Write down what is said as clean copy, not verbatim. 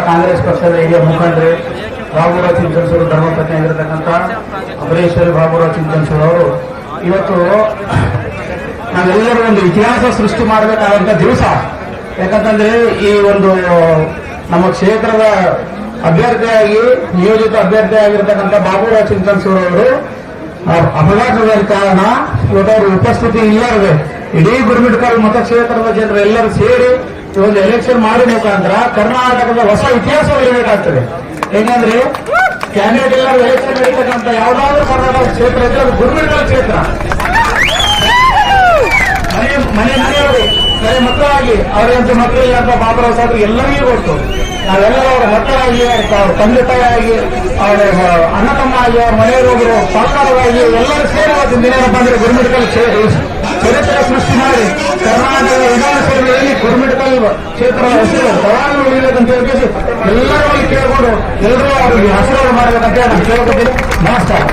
ಕಾಂಗ್ರೆಸ್ ಪಕ್ಷದ ಹಿರಿಯ ಮುಖಂಡರು ಬಾಬುರಾವ್ ಚಿಂಚನಸೂರು ಧರ್ಮಪತ್ನಿ ಆಗಿರತಕ್ಕಂಥ ಅಮರೇಶ್ವರಿ ಬಾಬುರಾವ್ ಚಿಂಚನಸೂರು ಅವರು ಇವತ್ತು ನಾವೆಲ್ಲರೂ ಒಂದು ಇತಿಹಾಸ ಸೃಷ್ಟಿ ಮಾಡಬೇಕಾದಂಥ ದಿವಸ. ಯಾಕಂತಂದ್ರೆ ಈ ಒಂದು ನಮ್ಮ ಕ್ಷೇತ್ರದ ಅಭ್ಯರ್ಥಿಯಾಗಿ ನಿಯೋಜಿತ ಅಭ್ಯರ್ಥಿಯಾಗಿರ್ತಕ್ಕಂಥ ಬಾಬುರಾವ್ ಚಿಂಚನಸೂರು ಅವರು ಅಪಘಾತದ ಕಾರಣ ಇವತ್ತು ಅವರು ಉಪಸ್ಥಿತಿ ಇಲ್ಲದೆ ಇಡೀ ಗುರುಮಿಟ್ಕಲ್ ಮತಕ್ಷೇತ್ರದ ಜನರು ಎಲ್ಲರೂ ಸೇರಿ ಈ ಒಂದು ಎಲೆಕ್ಷನ್ ಮಾಡಿ ಮುಖಾಂತರ ಕರ್ನಾಟಕದ ಹೊಸ ಇತಿಹಾಸ ಬರಬೇಕಾಗ್ತದೆ. ಹೇಗಂದ್ರೆ ಕ್ಯಾಂಡಿಡೇಟ್ ಎಲ್ಲರೂ ಎಲೆಕ್ಷನ್ ನಡೀತಕ್ಕಂಥ ಯಾವ್ದಾದ್ರು ಕರ್ನಾಟಕ ಕ್ಷೇತ್ರ ಇದ್ರೆ ಅದು ಗುರುಮಿಟ್ಕಲ್ ಕ್ಷೇತ್ರ. ಮನೆಯವರು ಮನೆ ಮಕ್ಕಳಾಗಿ ಅವರಂತ ಮಕ್ಕಳಿಲ್ಲ ಅಂತ ಬಾಬುರಾವ್ ಸಾಹೇಬ್ ಎಲ್ಲರಿಗೂ ಗೊತ್ತು. ನಾವೆಲ್ಲರೂ ಅವರ ಮಕ್ಕಳಾಗಿ ಅವ್ರ ತಂದೆ ತಾಯಿಯಾಗಿ ಅವರ ಅಣ್ಣ ತಮ್ಮ ಆಗಿ ಅವ್ರ ಮನೆಯವರು ಪಾಲ್ಗಾರರಾಗಿ ಎಲ್ಲರೂ ಸೇರಿ ದಿನೇನಪ್ಪ ಅಂದ್ರೆ ಗುರುಮಿಟ್ಕಲ್ ಚರಿತ್ರೆ ಸೃಷ್ಟಿ ಮಾಡಿ ಕರ್ನಾಟಕ ವಿಧಾನಸಭೆಯಲ್ಲಿ ಗುರುಮಿಟ್ಕಲ್ ಕ್ಷೇತ್ರದ ಹೆಸರು ಸವಾಲು ಉಳಿಬೇಕಂತ ಹೇಳಿ ಎಲ್ಲರೂ ಕೇಳ್ಕೊಂಡು ಎಲ್ಲರೂ ಅವರಿಗೆ ಆಶೀರ್ವಾದ ಮಾಡಬೇಕಂತ ನಾನು ಕೇಳ್ಕೊತೀನಿ. ನಮಸ್ಕಾರ.